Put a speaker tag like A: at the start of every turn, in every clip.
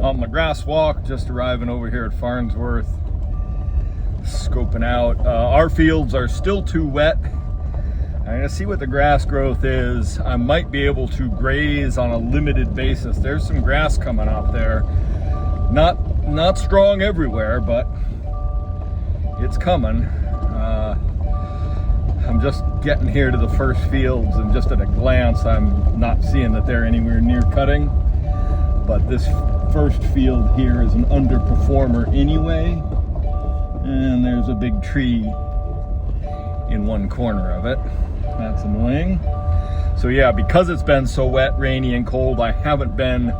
A: on my grass walk, just arriving over here at Farnsworth, scoping out. Our fields are still too wet. I'm gonna see what the grass growth is. I might be able to graze on a limited basis. There's some grass coming up there. Not strong everywhere, but it's coming. I'm just getting here to the first fields, and just at a glance, I'm not seeing that they're anywhere near cutting. But this first field here is an underperformer anyway. And there's a big tree in one corner of it. That's annoying. So yeah, because it's been so wet, rainy, and cold, I haven't been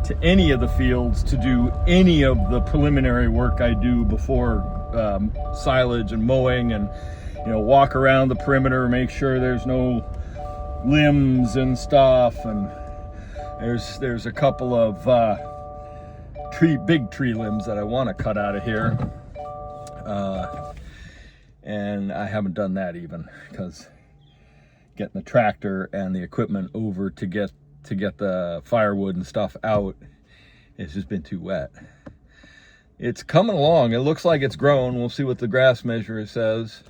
A: to any of the fields to do any of the preliminary work I do before silage and mowing, and walk around the perimeter, make sure there's no limbs and stuff. And there's a couple of big tree limbs that I want to cut out of here, and I haven't done that even, because getting the tractor and the equipment over to get the firewood and stuff out, it's just been too wet. It's coming along. It looks like it's grown. We'll see what the grass measure says,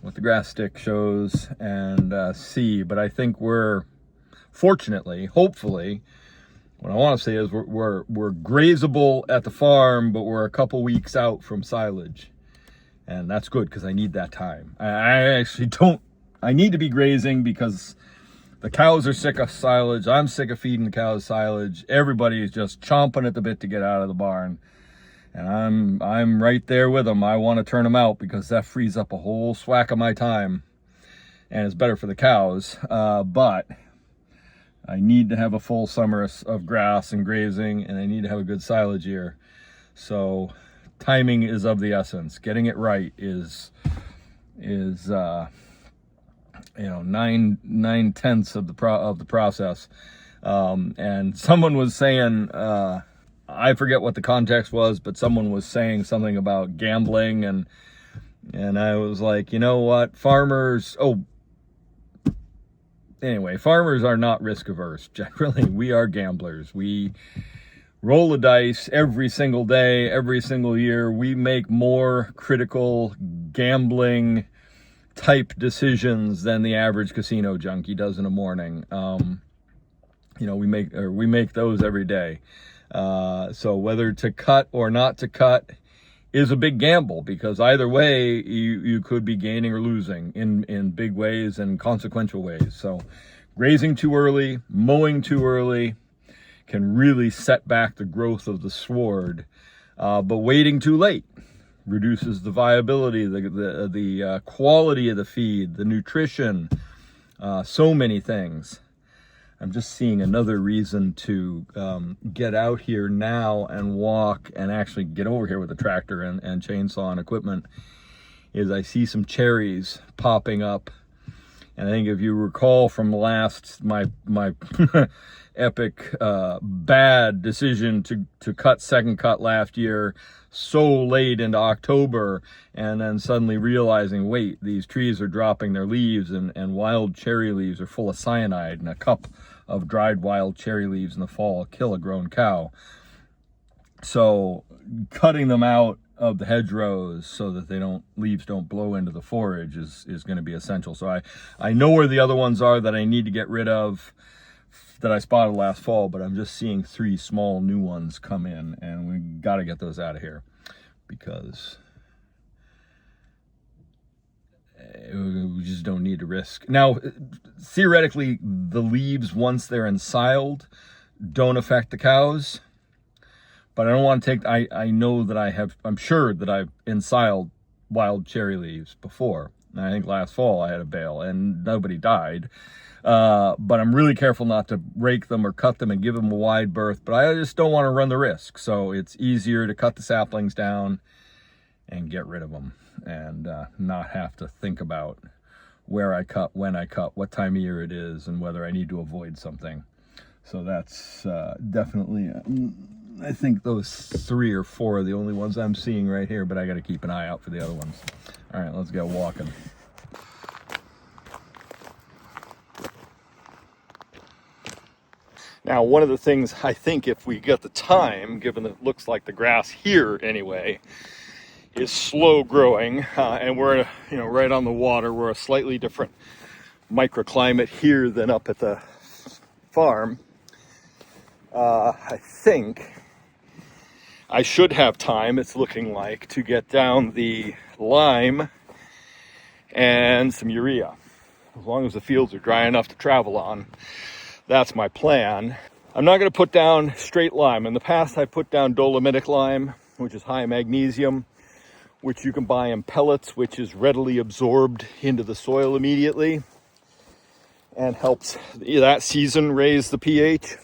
A: what the grass stick shows, and see. But I think we're, fortunately, hopefully, what I want to say is we're grazable at the farm, but we're a couple weeks out from silage. And that's good, because I need that time. I need to be grazing because the cows are sick of silage. I'm sick of feeding the cows silage. Everybody is just chomping at the bit to get out of the barn. And I'm right there with them. I want to turn them out because that frees up a whole swack of my time. And it's better for the cows. But I need to have a full summer of grass and grazing, and I need to have a good silage year. So timing is of the essence. Getting it right is 9/10 of the process. And someone was saying, I forget what the context was, but someone was saying something about gambling, and I was like, you know what, farmers are not risk averse. Generally, we are gamblers. We roll the dice every single day, every single year. We make more critical gambling type decisions than the average casino junkie does in a morning. We make those every day. So whether to cut or not to cut is a big gamble, because either way you could be gaining or losing in big ways and consequential ways. So grazing too early, mowing too early can really set back the growth of the sward. But waiting too late reduces the viability, the quality of the feed, the nutrition, so many things. I'm just seeing another reason to get out here now and walk and actually get over here with the tractor and chainsaw and equipment, is I see some cherries popping up. And I think if you recall from my epic bad decision to cut second cut last year so late into October, and then suddenly realizing, wait, these trees are dropping their leaves, and wild cherry leaves are full of cyanide, and a cup of dried wild cherry leaves in the fall kill a grown cow. So cutting them out of the hedgerows so that leaves don't blow into the forage is going to be essential. So I know where the other ones are that I need to get rid of, that I spotted last fall, but I'm just seeing 3 small new ones come in, and we got to get those out of here, because we just don't need to risk. Now, theoretically, the leaves, once they're ensiled, don't affect the cows, but I don't want to take, I know that I'm sure that I've ensiled wild cherry leaves before. And I think last fall I had a bale and nobody died. But I'm really careful not to rake them or cut them and give them a wide berth, but I just don't want to run the risk. So it's easier to cut the saplings down and get rid of them, and not have to think about where I cut, when I cut, what time of year it is, and whether I need to avoid something. So that's definitely, I think those 3 or 4 are the only ones I'm seeing right here, but I got to keep an eye out for the other ones. All right, let's get walking. Now, one of the things I think if we get the time, given that it looks like the grass here anyway, is slow growing, and we're right on the water. We're a slightly different microclimate here than up at the farm. I think I should have time, it's looking like, to get down the lime and some urea. As long as the fields are dry enough to travel on, that's my plan. I'm not going to put down straight lime. In the past, I put down dolomitic lime, which is high in magnesium, which you can buy in pellets, which is readily absorbed into the soil immediately and helps that season raise the pH.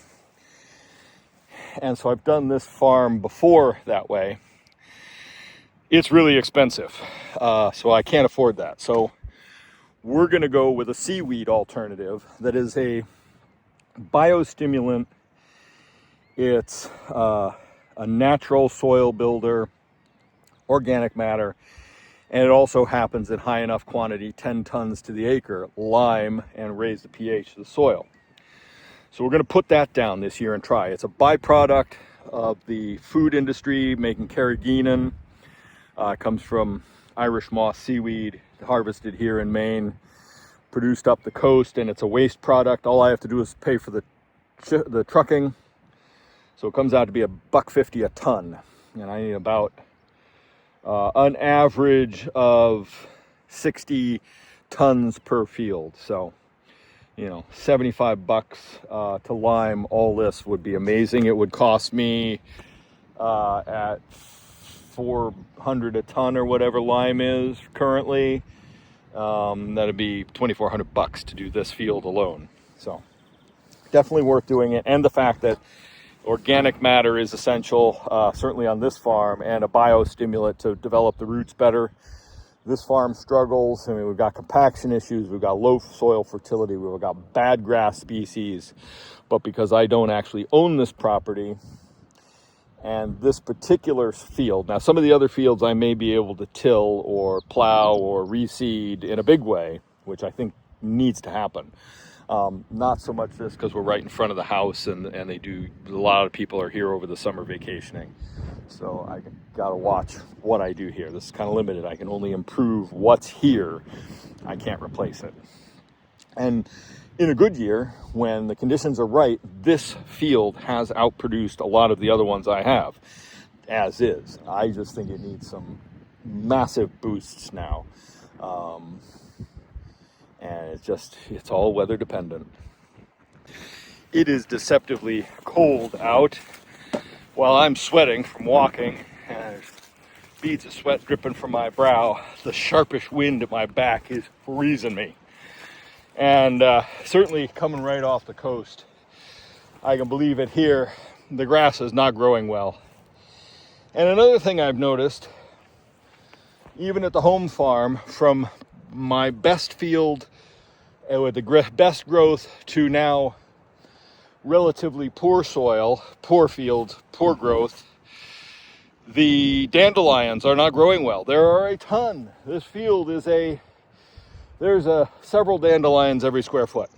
A: And so I've done this farm before that way. It's really expensive, so I can't afford that. So we're going to go with a seaweed alternative that is a biostimulant. It's a natural soil builder, organic matter, and it also happens in high enough quantity, 10 tons to the acre, lime, and raise the pH of the soil. So we're going to put that down this year and try. It's a byproduct of the food industry making carrageenan. It comes from Irish moss seaweed, harvested here in Maine, produced up the coast, and it's a waste product. All I have to do is pay for the trucking. So it comes out to be $1.50 a ton, and I need about an average of 60 tons per field. So, $75 to lime all this would be amazing. It would cost me at $400 a ton or whatever lime is currently. That'd be $2,400 to do this field alone. So definitely worth doing it. And the fact that organic matter is essential, certainly on this farm, and a biostimulant to develop the roots better. This farm struggles. I mean, we've got compaction issues, we've got low soil fertility, we've got bad grass species. But because I don't actually own this property and this particular field, now some of the other fields I may be able to till or plow or reseed in a big way, which I think needs to happen. Not so much this, because we're right in front of the house, and a lot of people are here over the summer vacationing. So I got to watch what I do here. This is kind of limited. I can only improve what's here. I can't replace it. And in a good year, when the conditions are right, this field has outproduced a lot of the other ones I have, as is. I just think it needs some massive boosts now. And it's all weather dependent. It is deceptively cold out while I'm sweating from walking, and there's beads of sweat dripping from my brow. The sharpish wind at my back is freezing me. And certainly coming right off the coast, I can believe it here, the grass is not growing well. And another thing I've noticed, even at the home farm, from my best field with the best growth to now relatively poor soil, poor field, poor growth, the dandelions are not growing well. There are a ton. This field is there's several dandelions every square foot.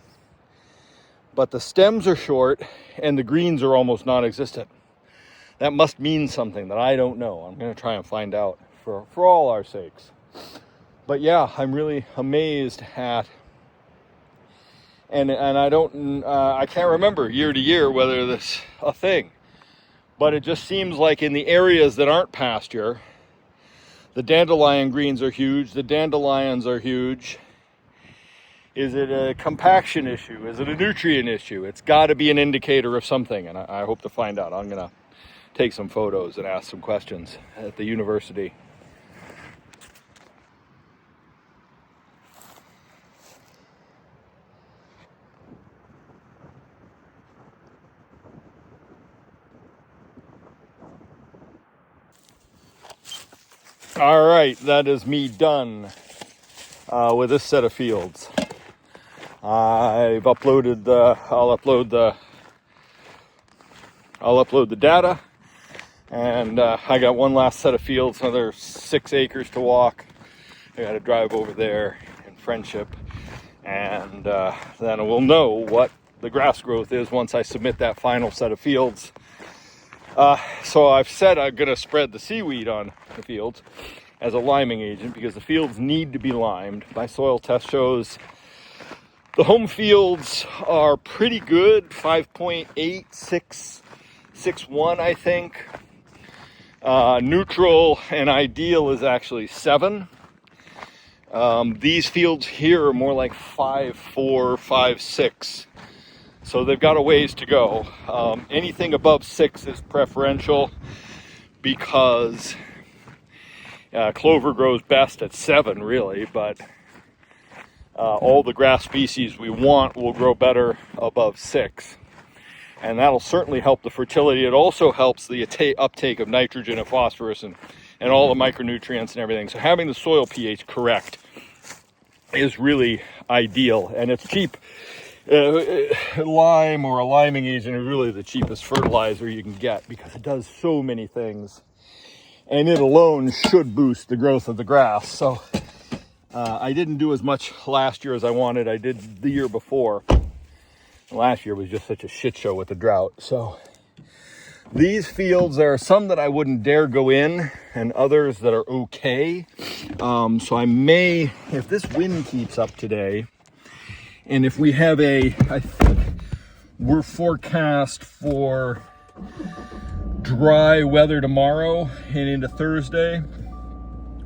A: But the stems are short and the greens are almost non-existent. That must mean something that I don't know. I'm going to try and find out for all our sakes. But yeah, I'm really amazed at, and I can't remember year to year whether this is a thing, but it just seems like in the areas that aren't pasture, the dandelion greens are huge, the dandelions are huge. Is it a compaction issue? Is it a nutrient issue? It's got to be an indicator of something, and I hope to find out. I'm going to take some photos and ask some questions at the university. All right, that is me done with this set of fields. I'll upload the data, and I got one last set of fields, another 6 acres to walk. I got to drive over there in Friendship, and then we'll know what the grass growth is once I submit that final set of fields. So I've said I'm going to spread the seaweed on the fields as a liming agent because the fields need to be limed. My soil test shows the home fields are pretty good, 5.8, 6.1, I think. Neutral and ideal is actually 7. These fields here are more like 5.4, 5.6. So they've got a ways to go. Anything above 6 is preferential because clover grows best at 7, really, but all the grass species we want will grow better above 6. And that'll certainly help the fertility. It also helps the uptake of nitrogen and phosphorus and all the micronutrients and everything. So having the soil pH correct is really ideal, and it's cheap. Lime or a liming agent is really the cheapest fertilizer you can get because it does so many things, and it alone should boost the growth of the grass. So I didn't do as much last year as I wanted. I did the year before. Last year was just such a shit show with the drought. So these fields, there are some that I wouldn't dare go in and others that are okay. So I may, if this wind keeps up today, and if we have I think we're forecast for dry weather tomorrow and into Thursday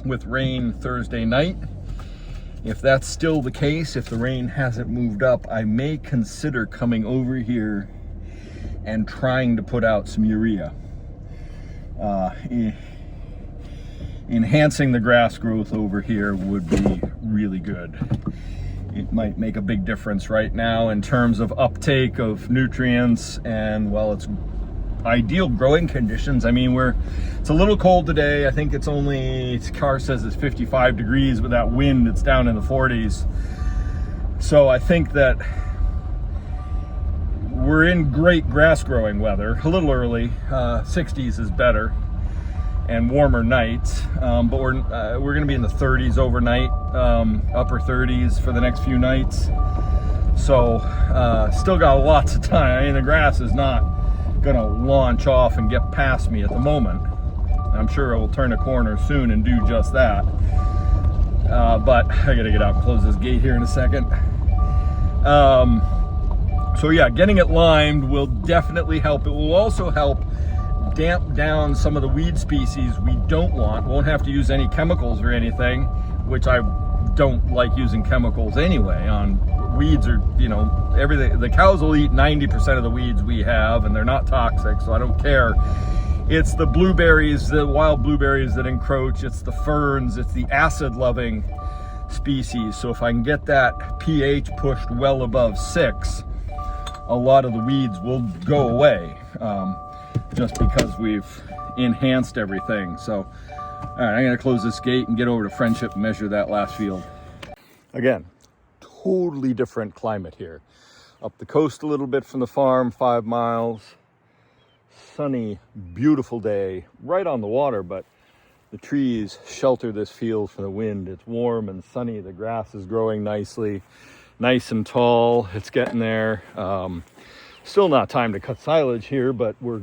A: with rain Thursday night. If that's still the case, if the rain hasn't moved up, I may consider coming over here and trying to put out some urea. Enhancing the grass growth over here would be really good. It might make a big difference right now in terms of uptake of nutrients and, well, it's ideal growing conditions. I mean, it's a little cold today. I think car says it's 55 degrees. With that wind, it's down in the 40s. So I think that we're in great grass growing weather. A little early, 60s is better, and warmer nights. But we're going to be in the 30s overnight, upper 30s for the next few nights. So still got lots of time. I mean, the grass is not gonna launch off and get past me at the moment. I'm sure it will turn a corner soon and do just that. But I gotta get out and close this gate here in a second. So yeah, getting it limed will definitely help. It will also help damp down some of the weed species we don't want. Won't have to use any chemicals or anything, which I don't like using chemicals anyway on weeds. Or, everything. The cows will eat 90% of the weeds we have, and they're not toxic, so I don't care. It's the blueberries, the wild blueberries that encroach. It's the ferns. It's the acid-loving species. So if I can get that pH pushed well above 6, a lot of the weeds will go away, just because we've enhanced everything. So, all right, I'm gonna close this gate and get over to Friendship and measure that last field. Again, totally different climate here. Up the coast a little bit from the farm, 5 miles. Sunny, beautiful day, right on the water, but the trees shelter this field from the wind. It's warm and sunny. The grass is growing nicely, nice and tall. It's getting there. Still not time to cut silage here, but we're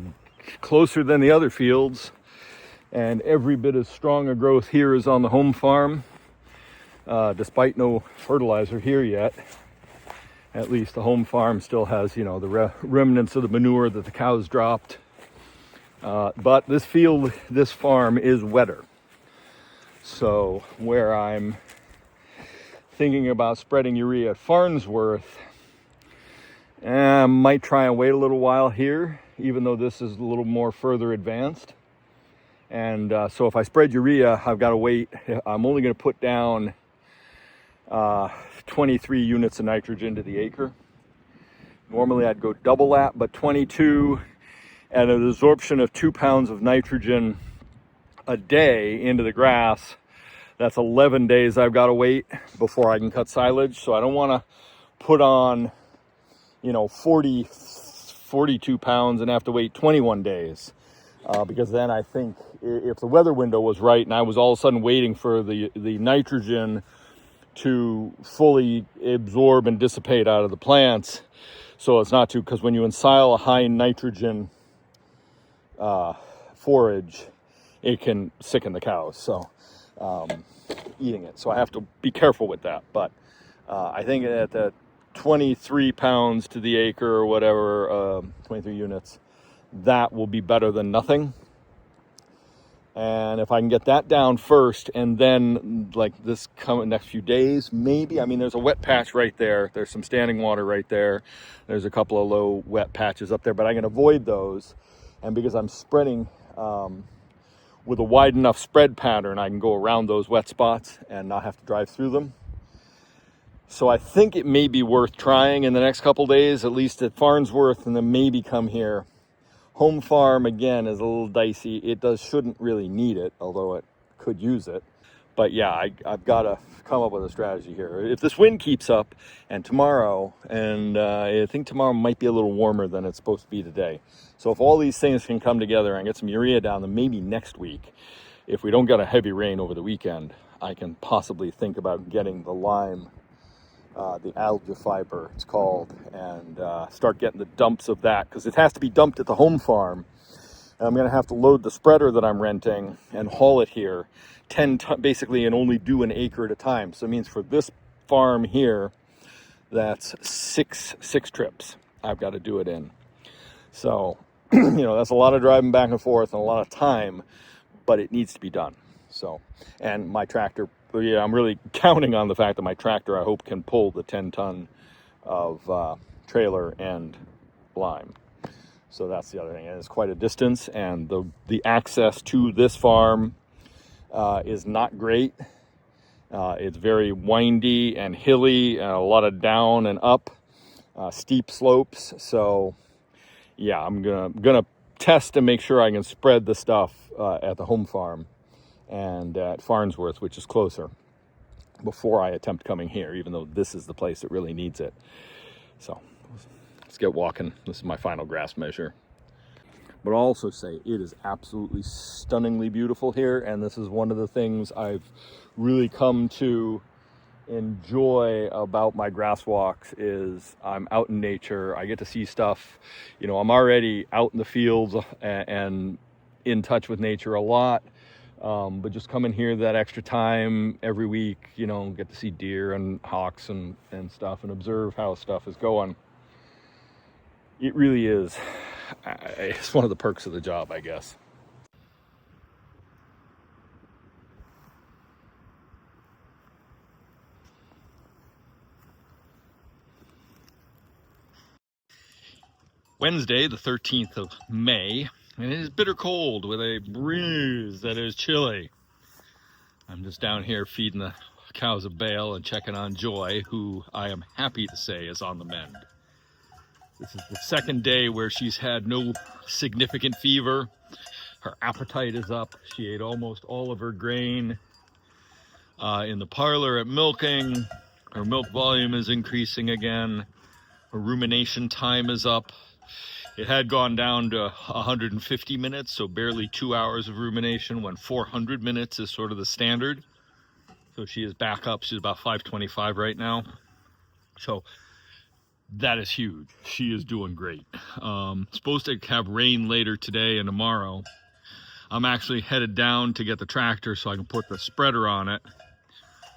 A: closer than the other fields, and every bit as strong a growth here as on the home farm, despite no fertilizer here yet. At least the home farm still has, the remnants of the manure that the cows dropped. But this farm is wetter. So where I'm thinking about spreading urea at Farnsworth, I might try and wait a little while here, even though this is a little more further advanced. And so if I spread urea, I've got to wait. I'm only going to put down 23 units of nitrogen to the acre. Normally I'd go double that, but 22 at an absorption of 2 pounds of nitrogen a day into the grass, that's 11 days I've got to wait before I can cut silage. So I don't want to put on, 42 pounds and have to wait 21 days. Because then I think if the weather window was right and I was all of a sudden waiting for the nitrogen to fully absorb and dissipate out of the plants So it's not too, because when you ensile a high nitrogen forage, it can sicken the cows. So eating it. So I have to be careful with that. But I think at the 23 pounds to the acre or whatever, 23 units, that will be better than nothing. And if I can get that down first, and then like this coming next few days, maybe, I mean, there's a wet patch right there. There's some standing water right there. There's a couple of low wet patches up there, but I can avoid those. And because I'm spreading with a wide enough spread pattern, I can go around those wet spots and not have to drive through them. So I think it may be worth trying in the next couple days, at least at Farnsworth, and then maybe come here. Home farm, again, is a little dicey. It shouldn't really need it, although it could use it. But yeah, I've got to come up with a strategy here. If this wind keeps up, and tomorrow, and I think tomorrow might be a little warmer than it's supposed to be today. So if all these things can come together and get some urea down, then maybe next week, if we don't get a heavy rain over the weekend, I can possibly think about getting the lime, the algae fiber it's called, and start getting the dumps of that, because it has to be dumped at the home farm. And I'm going to have to load the spreader that I'm renting and haul it here 10 basically, and only do an acre at a time. So it means for this farm here, that's six trips I've got to do it in. So that's a lot of driving back and forth and a lot of time, but it needs to be done. So, and my tractor, yeah, I'm really counting on the fact that my tractor, I hope, can pull the 10-ton of trailer and lime. So that's the other thing. And it's quite a distance, and the access to this farm is not great. It's very windy and hilly, and a lot of down and up, steep slopes. So yeah, I'm gonna test to make sure I can spread the stuff at the home farm and at Farnsworth, which is closer, before I attempt coming here, even though this is the place that really needs it. So let's get walking. This is my final grass measure. But I'll also say it is absolutely stunningly beautiful here, and this is one of the things I've really come to enjoy about my grass walks is I'm out in nature. I get to see stuff. I'm already out in the fields and in touch with nature a lot. But just coming here that extra time every week, get to see deer and hawks and stuff, and observe how stuff is going. It really is. It's one of the perks of the job, I guess. Wednesday, the 13th of May, and it is bitter cold with a breeze that is chilly. I'm just down here feeding the cows a bale and checking on Joy, who I am happy to say is on the mend. This is the second day where she's had no significant fever. Her appetite is up. She ate almost all of her grain in the parlor at milking. Her milk volume is increasing again. Her rumination time is up. It had gone down to 150 minutes, so barely 2 hours of rumination, when 400 minutes is sort of the standard. So she is back up. She's about 525 right now. So that is huge. She is doing great. Supposed to have rain later today and tomorrow. I'm actually headed down to get the tractor so I can put the spreader on it.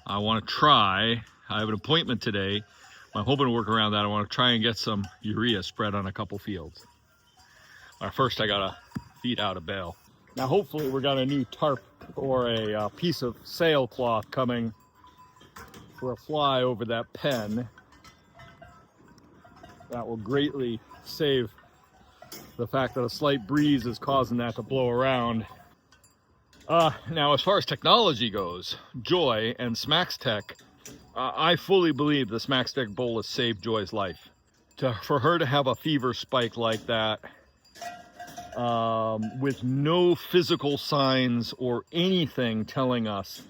A: I want to try. I have an appointment today. I'm hoping to work around that. I want to try and get some urea spread on a couple fields. First, I gotta feed out a bale. Now, hopefully, we got a new tarp or a piece of sailcloth coming for a fly over that pen. That will greatly save the fact that a slight breeze is causing that to blow around. Now, as far as technology goes, Joy and SmaXtec, I fully believe the SmaXtec bowl has saved Joy's life. For her to have a fever spike like that, with no physical signs or anything telling us,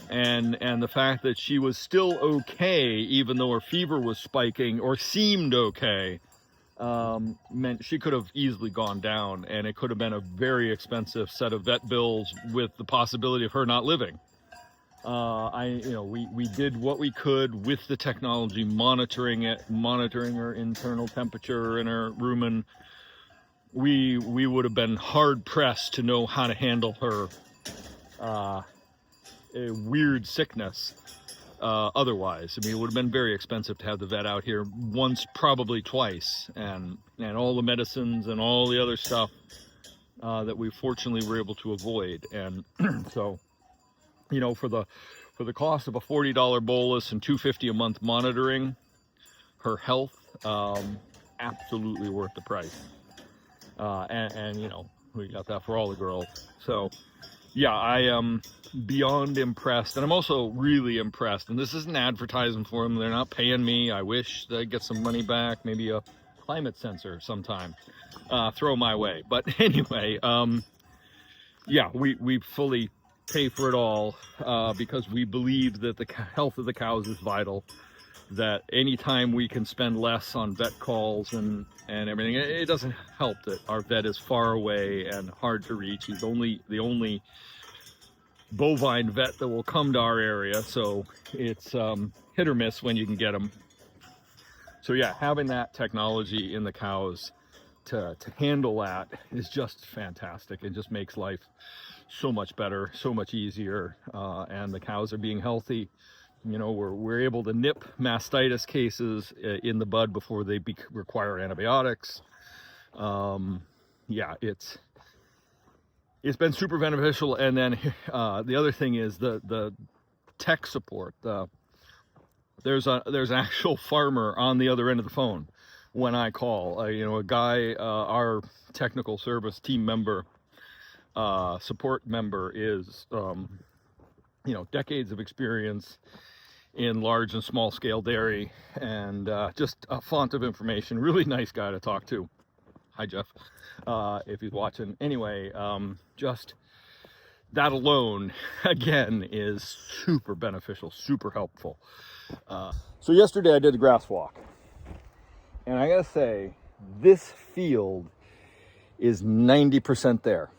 A: and the fact that she was still okay even though her fever was spiking, or seemed okay, meant she could have easily gone down, and it could have been a very expensive set of vet bills with the possibility of her not living. We did what we could with the technology, monitoring her internal temperature and her rumen. We would have been hard pressed to know how to handle her a weird sickness otherwise. I mean, it would have been very expensive to have the vet out here once, probably twice, and all the medicines and all the other stuff that we fortunately were able to avoid. And so, for the cost of a $40 bolus and $250 a month monitoring her health, absolutely worth the price. And we got that for all the girls. So yeah, I am beyond impressed, and I'm also really impressed. And this isn't advertising for them; they're not paying me. I wish they'd get some money back, maybe a climate sensor sometime, throw my way. But anyway, yeah, we fully pay for it all because we believe that the health of the cows is vital. That anytime we can spend less on vet calls and everything, it doesn't help that our vet is far away and hard to reach. He's the only bovine vet that will come to our area, so it's hit or miss when you can get them. So yeah, having that technology in the cows to handle that is just fantastic. It just makes life so much better, so much easier, and the cows are being healthy. We're able to nip mastitis cases in the bud before they require antibiotics. Yeah, it's been super beneficial. And then the other thing is the tech support. There's an actual farmer on the other end of the phone when I call. A guy, our technical service team member, support member is decades of experience in large and small scale dairy, and just a font of information. Really nice guy to talk to. Hi, Jeff, if he's watching. Anyway, just that alone, again, is super beneficial, super helpful. So yesterday I did the grass walk, and I gotta say, this field is 90% there.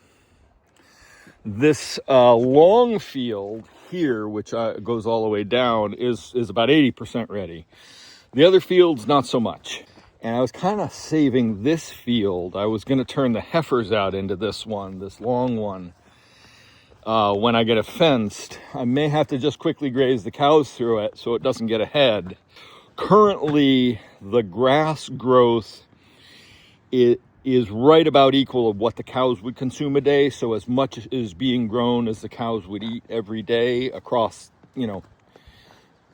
A: This long field here, which goes all the way down, is about 80% ready. The other fields, not so much. And I was kind of saving this field. I was going to turn the heifers out into this long one. When I get it fenced, I may have to just quickly graze the cows through it so it doesn't get ahead. Currently, the grass growth is right about equal of what the cows would consume a day. So as much is being grown as the cows would eat every day across,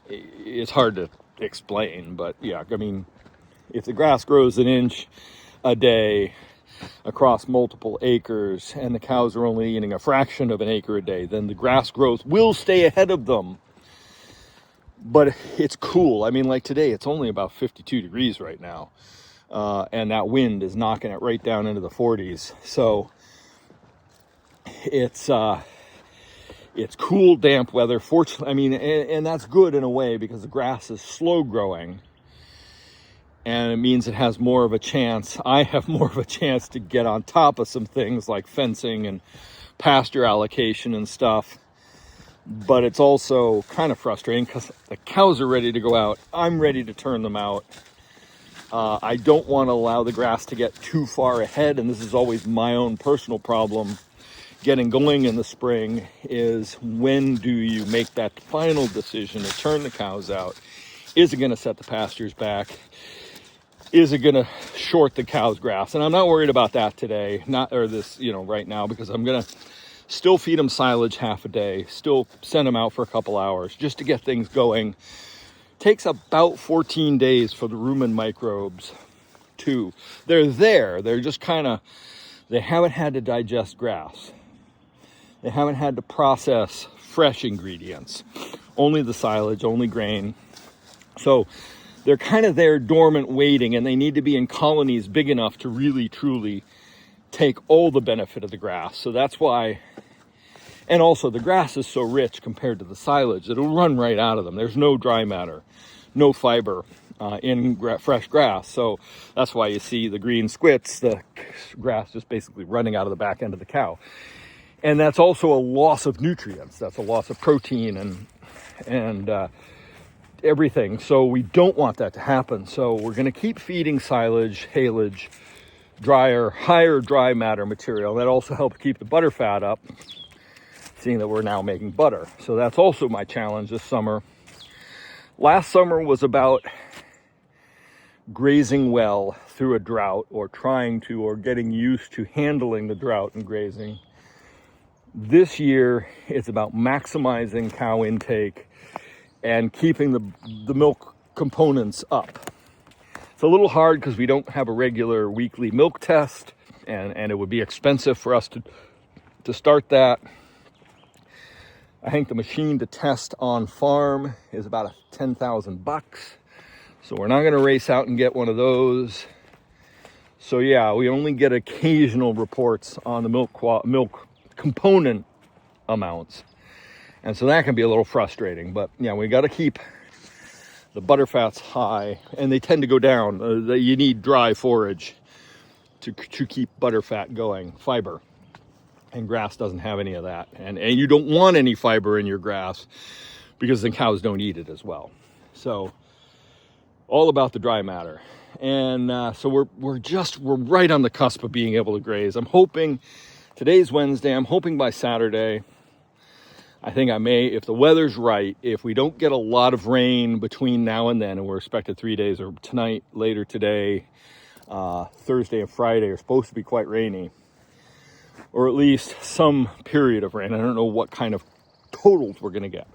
A: it's hard to explain, but yeah, I mean, if the grass grows an inch a day across multiple acres and the cows are only eating a fraction of an acre a day, then the grass growth will stay ahead of them. But it's cool. I mean, like today, it's only about 52 degrees right now. And that wind is knocking it right down into the 40s. So it's cool, damp weather. Fortunately, I mean, and that's good in a way because the grass is slow growing. And it means it has more of a chance. I have more of a chance to get on top of some things like fencing and pasture allocation and stuff. But it's also kind of frustrating because the cows are ready to go out. I'm ready to turn them out. I don't want to allow the grass to get too far ahead, and this is always my own personal problem getting going in the spring, is when do you make that final decision to turn the cows out? Is it going to set the pastures back? Is it going to short the cows' grass? And I'm not worried about that today, right now, because I'm going to still feed them silage half a day, still send them out for a couple hours just to get things going. Takes about 14 days for the rumen microbes they're there. They're just they haven't had to digest grass. They haven't had to process fresh ingredients, only the silage, only grain. So they're kind of there dormant waiting, and they need to be in colonies big enough to really truly take all the benefit of the grass. So that's why, and also the grass is so rich compared to the silage, it'll run right out of them. There's no dry matter, no fiber in fresh grass. So that's why you see the green squits, the grass just basically running out of the back end of the cow. And that's also a loss of nutrients. That's a loss of protein and everything. So we don't want that to happen. So we're going to keep feeding silage, haylage, higher dry matter material. That also helps keep the butter fat up, seeing that we're now making butter. So that's also my challenge this summer. Last summer was about grazing well through a drought, or getting used to handling the drought and grazing. This year, it's about maximizing cow intake and keeping the milk components up. It's a little hard because we don't have a regular weekly milk test, and it would be expensive for us to start that. I think the machine to test on farm is about $10,000. So we're not going to race out and get one of those. So yeah, we only get occasional reports on the milk component amounts. And so that can be a little frustrating. But yeah, we got to keep the butter fats high, and they tend to go down. You need dry forage to keep butter fat going, fiber. And grass doesn't have any of that. And you don't want any fiber in your grass because the cows don't eat it as well. So all about the dry matter. And so we're right on the cusp of being able to graze. I'm hoping, today's Wednesday, I'm hoping by Saturday, I think I may, if the weather's right, if we don't get a lot of rain between now and then, and we're expected 3 days, or tonight, later today, Thursday and Friday are supposed to be quite rainy, or at least some period of rain. I don't know what kind of totals we're going to get.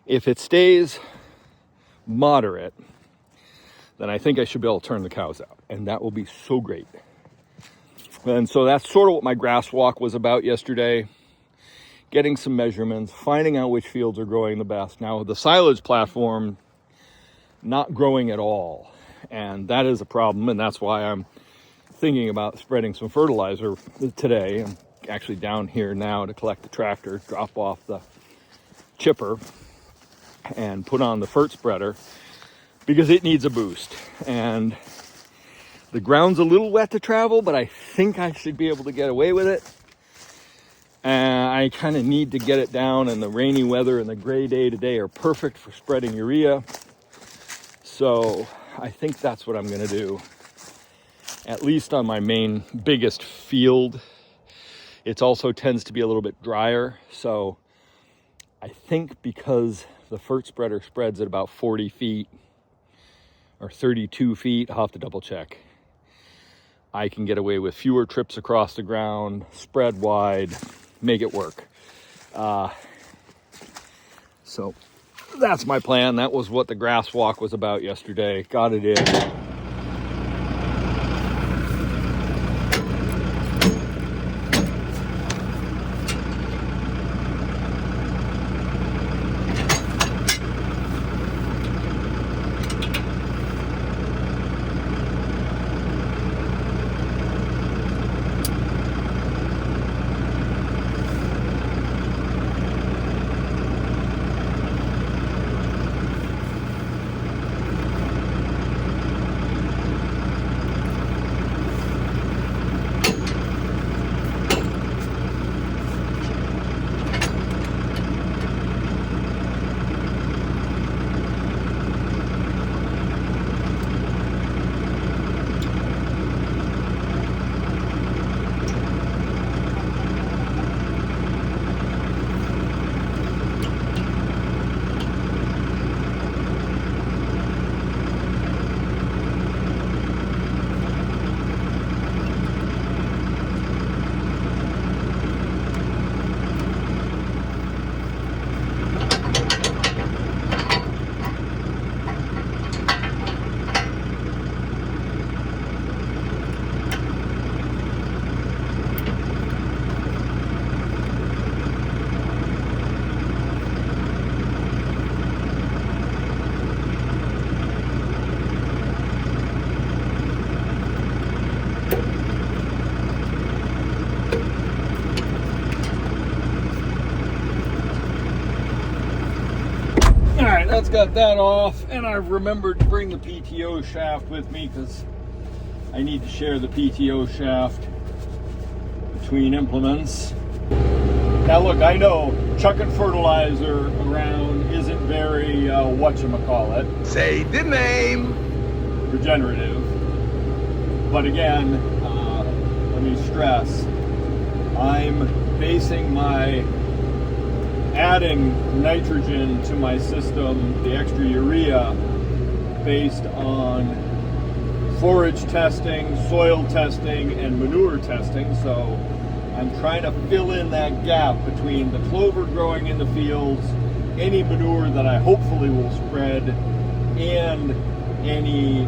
A: If it stays moderate, then I think I should be able to turn the cows out, and that will be so great. And so that's sort of what my grass walk was about yesterday, getting some measurements, finding out which fields are growing the best. Now, the silage platform, not growing at all, and that is a problem, and that's why I'm thinking about spreading some fertilizer today. I'm actually down here now to collect the tractor, drop off the chipper, and put on the fert spreader, because it needs a boost. And the ground's a little wet to travel, but I think I should be able to get away with it. And I kind of need to get it down, and the rainy weather and the gray day today are perfect for spreading urea. So I think that's what I'm going to do, at least on my main biggest field. It also tends to be a little bit drier. So I think because the fert spreader spreads at about 40 feet or 32 feet, I'll have to double check, I can get away with fewer trips across the ground, spread wide, make it work. So that's my plan. That was what the grass walk was about yesterday. Got it in. That's got that off, and I've remembered to bring the PTO shaft with me because I need to share the PTO shaft between implements. Now look, I know chucking fertilizer around isn't very, whatchamacallit.
B: Say the name.
A: Regenerative. But again, let me stress, I'm basing my adding nitrogen to my system, the extra urea, based on forage testing, soil testing, and manure testing. So I'm trying to fill in that gap between the clover growing in the fields, any manure that I hopefully will spread, and any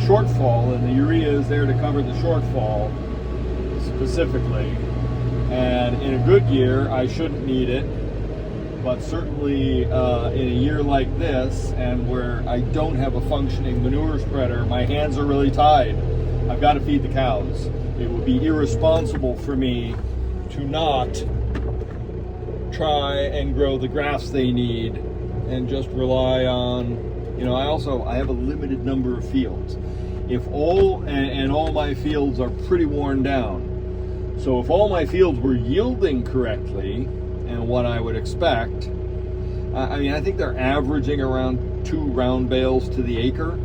A: shortfall, and the urea is there to cover the shortfall specifically. And in a good year, I shouldn't need it, but certainly in a year like this, and where I don't have a functioning manure spreader, my hands are really tied. I've got to feed the cows. It would be irresponsible for me to not try and grow the grass they need and just rely on, I have a limited number of fields. If all my fields are pretty worn down. So if all my fields were yielding correctly, and what I would expect, I think they're averaging around 2 round bales to the acre.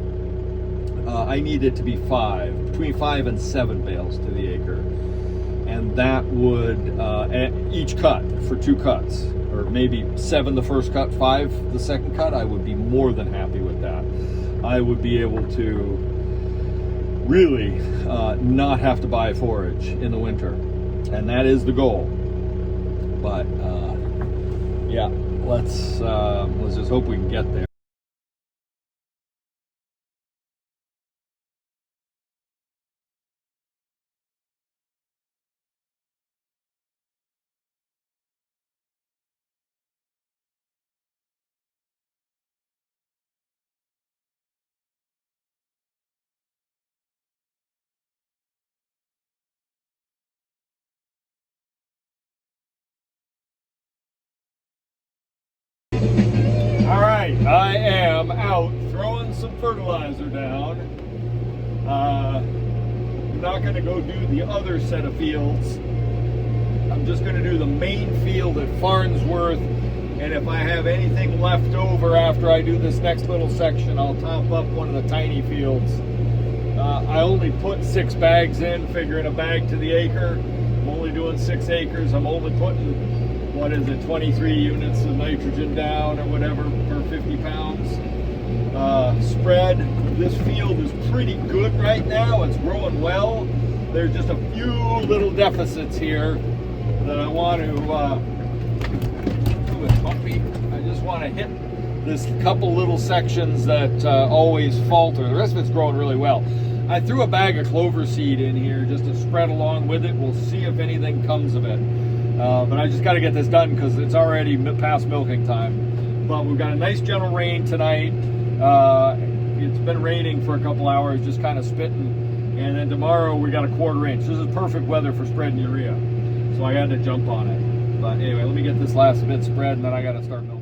A: I need it to be between 5 and 7 bales to the acre. And that would, each cut for 2 cuts, or maybe 7 the first cut, 5 the second cut, I would be more than happy with that. I would be able to really not have to buy forage in the winter. And that is the goal. But yeah, let's just hope we can get there. All right, I am out throwing some fertilizer down. I'm not going to go do the other set of fields. I'm just going to do the main field at Farnsworth, and if I have anything left over after I do this next little section, I'll top up one of the tiny fields. I only put 6 bags in, figuring a bag to the acre. I'm only doing 6 acres. I'm only putting, 23 units of nitrogen down or whatever per 50 pounds. Spread. This field is pretty good right now. It's growing well. There's just a few little deficits here that I want to I just want to hit this couple little sections that always falter. The rest of it's growing really well. I threw a bag of clover seed in here just to spread along with it. We'll see if anything comes of it. But I just got to get this done because it's already past milking time. But we've got a nice gentle rain tonight. It's been raining for a couple hours, just kind of spitting. And then tomorrow we got a 1/4 inch. This is perfect weather for spreading urea. So I had to jump on it. But anyway, let me get this last bit spread and then I got to start milking.